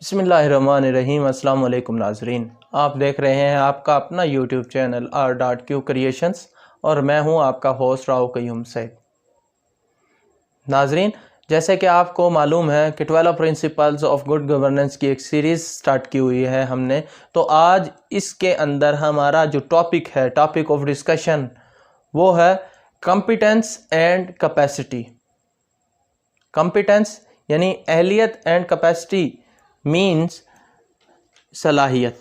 बिस्मिल्लाहिर्रहमानिर्रहीम। अस्सलाम वालेकुम नाजरीन, आप देख रहे हैं आपका अपना यूट्यूब चैनल R.Q क्रिएशंस और मैं हूं आपका होस्ट राव क़य्यूम सैद। नाजरीन, जैसे कि आपको मालूम है कि 12 प्रिंसिपल्स ऑफ गुड गवर्नेंस की एक सीरीज़ स्टार्ट की हुई है हमने। तो आज इसके अंदर हमारा जो टॉपिक है, टॉपिक ऑफ डिस्कशन, वो है कॉम्पिटेंस एंड कैपेसिटी। कॉम्पिटेंस यानी अहलियत एंड कैपेसिटी मीन्स सलाहियत।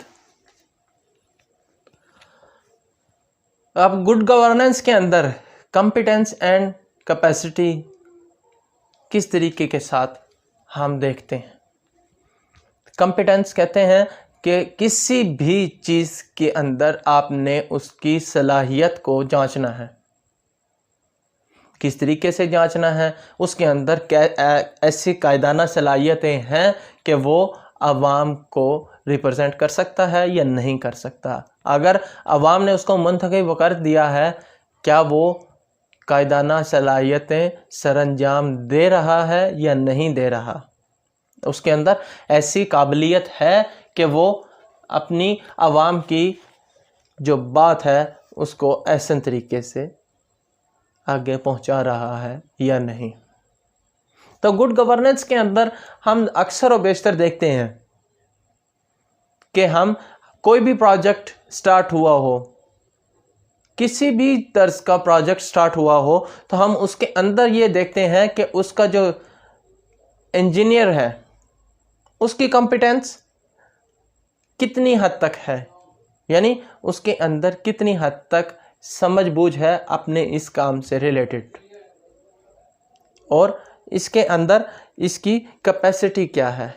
अब गुड गवर्नेंस के अंदर कॉम्पिटेंस एंड कैपेसिटी किस तरीके के साथ हम देखते हैं। कॉम्पिटेंस कहते हैं कि किसी भी चीज़ के अंदर आपने उसकी सलाहियत को जांचना है। किस तरीके से जांचना है? उसके अंदर क्या ऐसी कायदाना सलाहियतें हैं कि वो अवाम को रिप्रेजेंट कर सकता है या नहीं कर सकता। अगर अवाम ने उसको मुंतखब कर दिया है, क्या वो कायदाना सलाहियतें सरअंजाम दे रहा है या नहीं दे रहा। उसके अंदर ऐसी काबिलियत है कि वो अपनी अवाम की जो बात है उसको ऐसे तरीके से आगे पहुंचा रहा है या नहीं। तो गुड गवर्नेंस के अंदर हम अक्सर और बेशतर देखते हैं कि हम कोई भी प्रोजेक्ट स्टार्ट हुआ हो, किसी भी तर्ज का प्रोजेक्ट स्टार्ट हुआ हो, तो हम उसके अंदर ये देखते हैं कि उसका जो इंजीनियर है उसकी कॉम्पिटेंस कितनी हद तक है, यानी उसके अंदर कितनी हद तक समझबूझ है अपने इस काम से रिलेटेड, और इसके अंदर इसकी कैपेसिटी क्या है,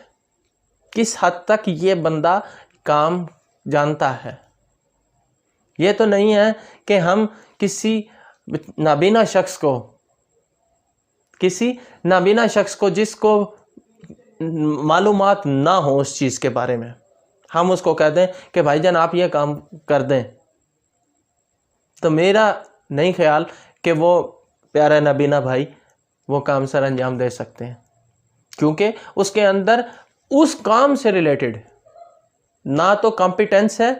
किस हद तक ये बंदा काम जानता है। ये तो नहीं है कि हम किसी नाबीना शख्स को जिसको मालूमात ना हो उस चीज़ के बारे में, हम उसको कह दें कि भाईजान आप ये काम कर दें, तो मेरा नहीं ख्याल कि वो प्यारा नबीना भाई वो काम सर अंजाम दे सकते हैं, क्योंकि उसके अंदर उस काम से रिलेटेड ना तो कॉम्पिटेंस है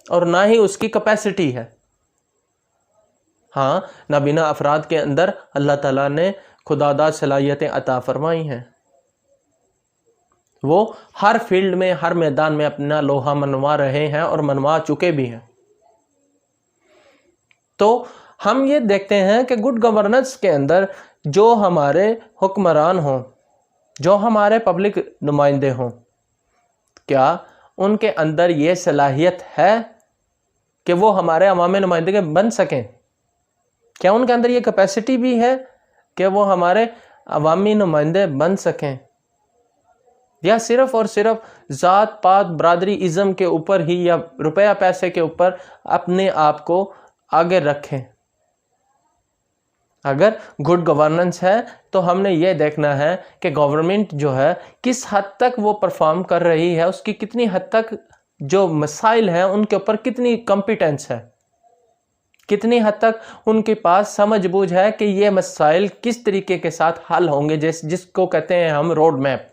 और ना ही उसकी कैपेसिटी है। हाँ, नबीना अफराद के अंदर अल्लाह ताला ने खुदादाद सलाहियतें अता फरमाई हैं। वो हर फील्ड में, हर मैदान में अपना लोहा मनवा रहे हैं और मनवा चुके भी हैं। तो हम ये देखते हैं कि गुड गवर्नेंस के अंदर जो हमारे हुक्मरान हों, जो हमारे पब्लिक नुमाइंदे हों, क्या उनके अंदर ये सलाहियत है कि वो हमारे अवामी नुमाइंदे बन सकें? क्या उनके अंदर ये कैपेसिटी भी है कि वो हमारे अवामी नुमाइंदे बन सकें, या सिर्फ और सिर्फ ज़ात पात बरादरी इज़्म के ऊपर ही या रुपया पैसे के ऊपर अपने आप को आगे रखें? अगर गुड गवर्नेंस है तो हमने ये देखना है कि गवर्नमेंट जो है किस हद तक वो परफॉर्म कर रही है, उसकी कितनी हद तक जो मसाइल हैं उनके ऊपर कितनी कॉम्पिटेंस है, कितनी हद तक उनके पास समझबूझ है कि ये मसाइल किस तरीके के साथ हल होंगे, जिसको कहते हैं हम रोड मैप।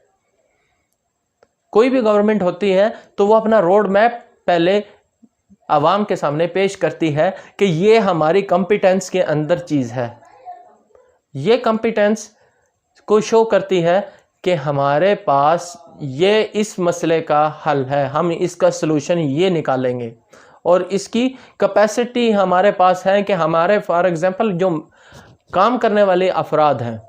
कोई भी गवर्नमेंट होती है तो वो अपना रोड मैप पहले आवाम के सामने पेश करती है कि ये हमारी कॉम्पिटेंस के अंदर चीज़ है। ये कॉम्पिटेंस को शो करती है कि हमारे पास ये इस मसले का हल है, हम इसका सलूशन ये निकालेंगे, और इसकी कैपेसिटी हमारे पास है कि हमारे फॉर एग्जांपल जो काम करने वाले अफराद हैं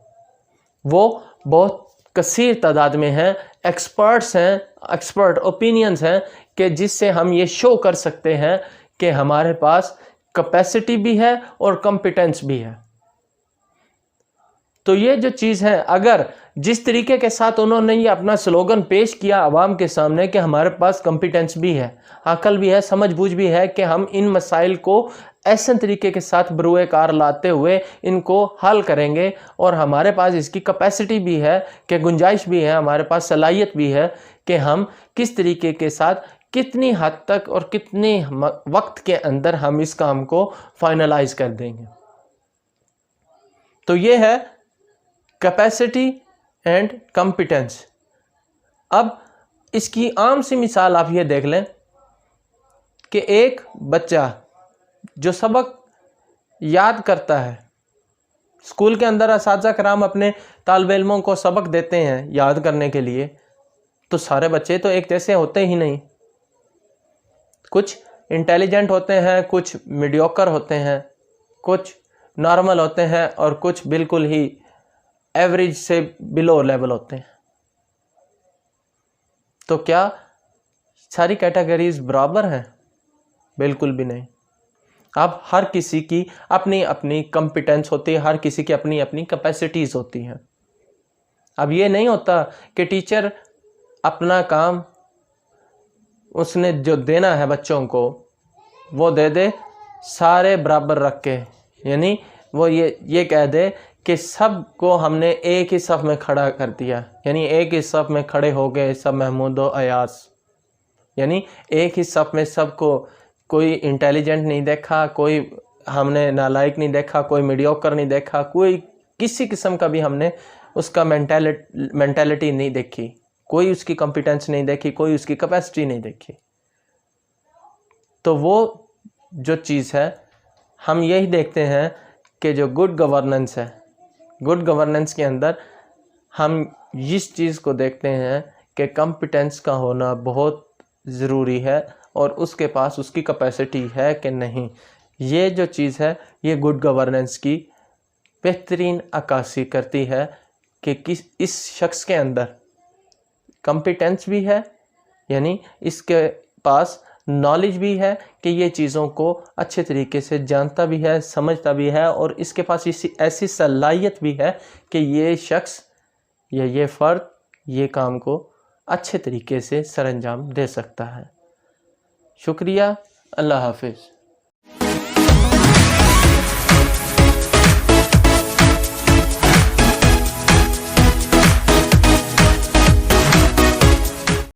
वो बहुत कसीर तादाद में हैं, एक्सपर्ट्स हैं, एक्सपर्ट ओपिनियंस हैं, कि जिससे हम ये शो कर सकते हैं कि हमारे पास कैपेसिटी भी है और कॉम्पिटेंस भी है। तो ये जो चीज़ है, अगर जिस तरीके के साथ उन्होंने ये अपना स्लोगन पेश किया आवाम के सामने कि हमारे पास कॉम्पिटेंस भी है, अकल भी है, समझबूझ भी है कि हम इन मसाइल को ऐसे तरीके के साथ बरूए कार लाते हुए इनको हल करेंगे, और हमारे पास इसकी कैपेसिटी भी है कि गुंजाइश भी है, हमारे पास सलाहियत भी है कि हम किस तरीके के साथ कितनी हद तक और कितने वक्त के अंदर हम इस काम को फाइनलाइज कर देंगे। तो ये है कैपेसिटी एंड कॉम्पिटेंस। अब इसकी आम सी मिसाल आप ये देख लें कि एक बच्चा जो सबक याद करता है, स्कूल के अंदर असातिज़ा कराम अपने तालिब इल्मों को सबक देते हैं याद करने के लिए, तो सारे बच्चे तो एक जैसे होते ही नहीं। कुछ इंटेलिजेंट होते हैं, कुछ मीडियोकर होते हैं, कुछ नॉर्मल होते हैं और कुछ बिल्कुल ही एवरेज से बिलो लेवल होते हैं। तो क्या सारी कैटेगरीज बराबर हैं? बिल्कुल भी नहीं। अब हर किसी की अपनी अपनी कॉम्पिटेंस होती है, हर किसी की अपनी अपनी कैपेसिटीज़ होती हैं। अब ये नहीं होता कि टीचर अपना काम उसने जो देना है बच्चों को वो दे दे सारे बराबर रख के, यानी वो ये कह दे कि सबको हमने एक ही सफ़ में खड़ा कर दिया, यानी एक ही सफ़ में खड़े हो गए सब महमूद व अयास, यानी एक ही सफ़ में सबको, कोई इंटेलिजेंट नहीं देखा, कोई हमने नालायक नहीं देखा, कोई मीडियोकर नहीं देखा, कोई किसी किस्म का भी हमने उसका मेंटालिटी नहीं देखी, कोई उसकी कॉम्पिटेंस नहीं देखी, कोई उसकी कैपेसिटी नहीं देखी। तो वो जो चीज़ है हम यही देखते हैं कि जो गुड गवर्नेंस है, गुड गवर्नेंस के अंदर हम इस चीज़ को देखते हैं कि कॉम्पिटेंस का होना बहुत ज़रूरी है और उसके पास उसकी कैपेसिटी है कि नहीं। ये जो चीज़ है ये गुड गवर्नेंस की बेहतरीन अक्कासी करती है कि इस शख्स के अंदर कॉम्पिटेंस भी है, यानी इसके पास नॉलेज भी है कि ये चीज़ों को अच्छे तरीके से जानता भी है, समझता भी है, और इसके पास ऐसी सलाहियत भी है कि ये शख्स या ये फ़र्द ये काम को अच्छे तरीके से सरअंजाम दे सकता है। शुक्रिया, अल्लाह हाफिज़।